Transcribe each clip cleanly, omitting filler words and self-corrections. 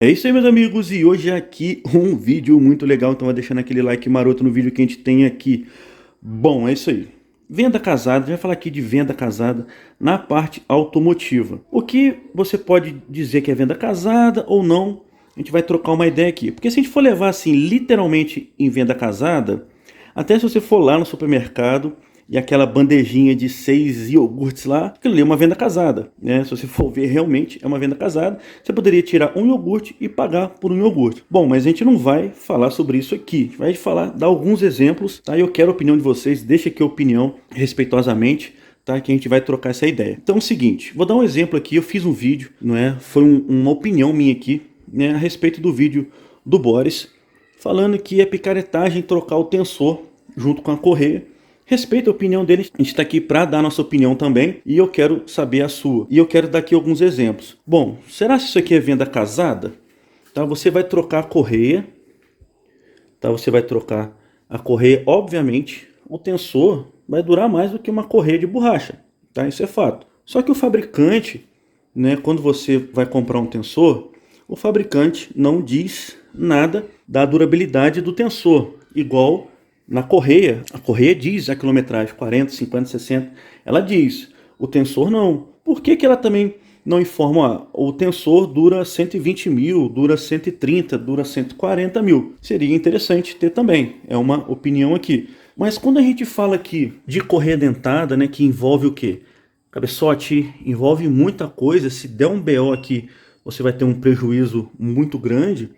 É isso aí, meus amigos, e hoje aqui um vídeo muito legal, então vai deixando aquele like maroto no vídeo que a gente tem aqui. Bom, é isso aí. Venda casada, a gente vai falar aqui de venda casada na parte automotiva. O que você pode dizer que é venda casada ou não, a gente vai trocar uma ideia aqui. Porque se a gente for levar assim, literalmente em venda casada, até se você for lá no supermercado e aquela bandejinha de 6 iogurtes lá, aquilo ali é uma venda casada, né? Se você for ver, realmente é uma venda casada. Você poderia tirar um iogurte e pagar por um iogurte. Bom, mas a gente não vai falar sobre isso aqui. A gente vai falar, dar alguns exemplos, tá? Eu quero a opinião de vocês, deixa aqui a opinião respeitosamente, tá? Que a gente vai trocar essa ideia. Então é o seguinte, vou dar um exemplo aqui, eu fiz um vídeo, não é? Foi uma opinião minha aqui, né? A respeito do vídeo do Boris, falando que é picaretagem trocar o tensor junto com a correia. Respeito a opinião dele, a gente está aqui para dar nossa opinião também e eu quero saber a sua. E eu quero dar aqui alguns exemplos. Bom, será que isso aqui é venda casada? Tá, você vai trocar a correia, tá? Você vai trocar a correia, obviamente, o tensor vai durar mais do que uma correia de borracha, tá? Isso é fato. Só que o fabricante, né, quando você vai comprar um tensor, o fabricante não diz nada da durabilidade do tensor, igual na correia. A correia diz a quilometragem, 40, 50, 60, ela diz, o tensor não. Por que ela também não informa, o tensor dura 120 mil, dura 130, dura 140 mil? Seria interessante ter também, é uma opinião aqui. Mas quando a gente fala aqui de correia dentada, né, que envolve o quê? Cabeçote, envolve muita coisa, se der um BO aqui, você vai ter um prejuízo muito grande,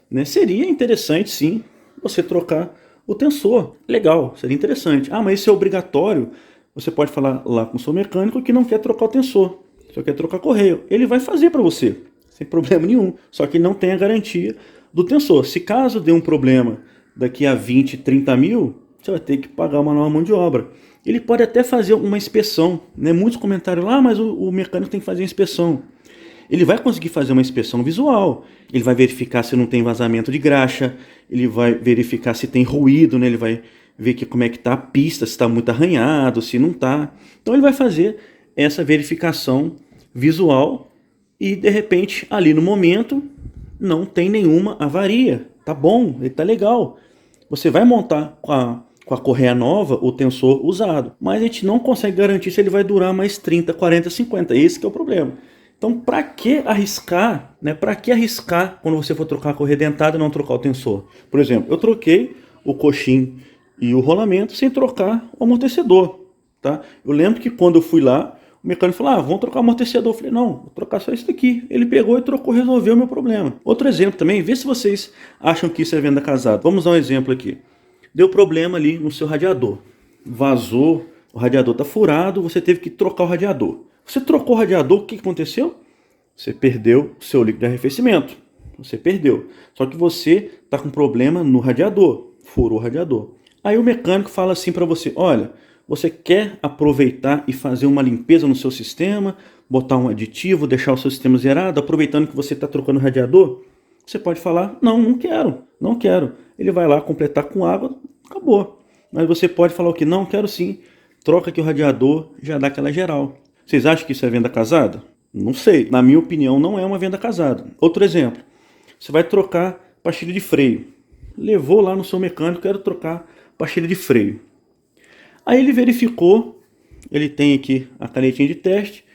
né? Seria interessante sim você trocar o tensor. Legal, seria interessante. Ah, mas isso é obrigatório. Você pode falar lá com o seu mecânico que não quer trocar o tensor, só quer trocar correia. Ele vai fazer para você, sem problema nenhum. Só que não tem a garantia do tensor. Se caso dê um problema daqui a 20, 30 mil, você vai ter que pagar uma nova mão de obra. Ele pode até fazer uma inspeção, né? Muitos comentários lá, mas o mecânico tem que fazer a inspeção. Ele vai conseguir fazer uma inspeção visual, ele vai verificar se não tem vazamento de graxa, ele vai verificar se tem ruído, né? Ele vai ver que como é que está a pista, se está muito arranhado, se não está. Então ele vai fazer essa verificação visual e de repente ali no momento não tem nenhuma avaria, tá bom, ele tá legal. Você vai montar com a correia nova o tensor usado, mas a gente não consegue garantir se ele vai durar mais 30, 40, 50, esse que é o problema. Então, para que arriscar, né? Para que arriscar quando você for trocar a correia dentada e não trocar o tensor? Por exemplo, eu troquei o coxim e o rolamento sem trocar o amortecedor, tá? Eu lembro que quando eu fui lá, o mecânico falou, vamos trocar o amortecedor. Eu falei, não, vou trocar só isso daqui. Ele pegou e trocou, resolveu o meu problema. Outro exemplo também, vê se vocês acham que isso é venda casada. Vamos dar um exemplo aqui. Deu problema ali no seu radiador. Vazou, o radiador está furado, você teve que trocar o radiador. Você trocou o radiador, o que aconteceu? Você perdeu o seu líquido de arrefecimento. Você perdeu. Só que você está com problema no radiador. Furou o radiador. Aí o mecânico fala assim para você, olha, você quer aproveitar e fazer uma limpeza no seu sistema, botar um aditivo, deixar o seu sistema zerado, aproveitando que você está trocando o radiador? Você pode falar, não, não quero, não quero. Ele vai lá completar com água, acabou. Mas você pode falar o que? Não, quero sim. Troca aqui o radiador, já dá aquela geral. Vocês acham que isso é venda casada? Não sei. Na minha opinião, não é uma venda casada. Outro exemplo. Você vai trocar pastilha de freio. Levou lá no seu mecânico, quero trocar pastilha de freio. Aí ele verificou, ele tem aqui a canetinha de teste,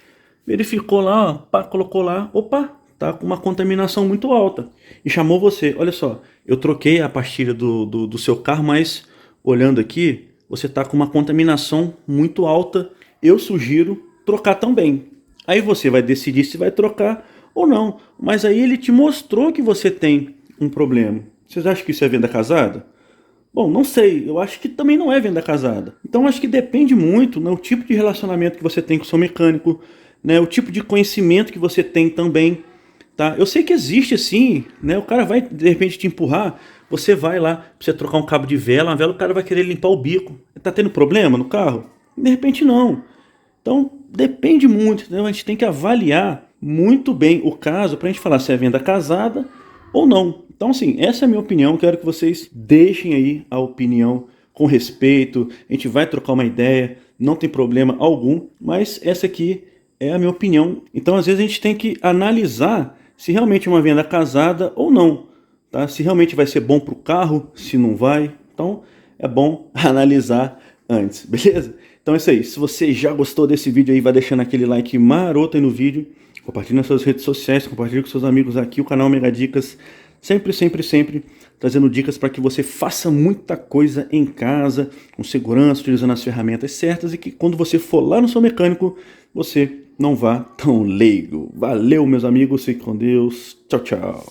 verificou lá, pá, colocou lá, opa, tá com uma contaminação muito alta. E chamou você, olha só, eu troquei a pastilha do seu carro, mas olhando aqui, você tá com uma contaminação muito alta, eu sugiro trocar também. Aí você vai decidir se vai trocar ou não. Mas aí ele te mostrou que você tem um problema. Vocês acham que isso é venda casada? Bom, não sei. Eu acho que também não é venda casada. Então acho que depende muito, né, o tipo de relacionamento que você tem com o seu mecânico, né, o tipo de conhecimento que você tem também. Tá? Eu sei que existe assim, né, o cara vai de repente te empurrar, você vai lá pra você trocar um cabo de vela, uma vela, o cara vai querer limpar o bico. Tá tendo problema no carro? De repente não. Então, depende muito, né? A gente tem que avaliar muito bem o caso para a gente falar se é venda casada ou não. Então, assim, essa é a minha opinião. Quero que vocês deixem aí a opinião com respeito. A gente vai trocar uma ideia, não tem problema algum, mas essa aqui é a minha opinião. Então, às vezes, a gente tem que analisar, se realmente é uma venda casada ou não, tá? Se realmente vai ser bom para o carro, se não vai. Então é bom analisar antes, beleza? Então é isso aí. Se você já gostou desse vídeo aí, vai deixando aquele like maroto aí no vídeo. Compartilhe nas suas redes sociais, compartilhe com seus amigos aqui. O canal Mega Dicas, sempre trazendo dicas para que você faça muita coisa em casa, com segurança, utilizando as ferramentas certas, e que quando você for lá no seu mecânico, você não vá tão leigo. Valeu, meus amigos, fique com Deus. Tchau, tchau.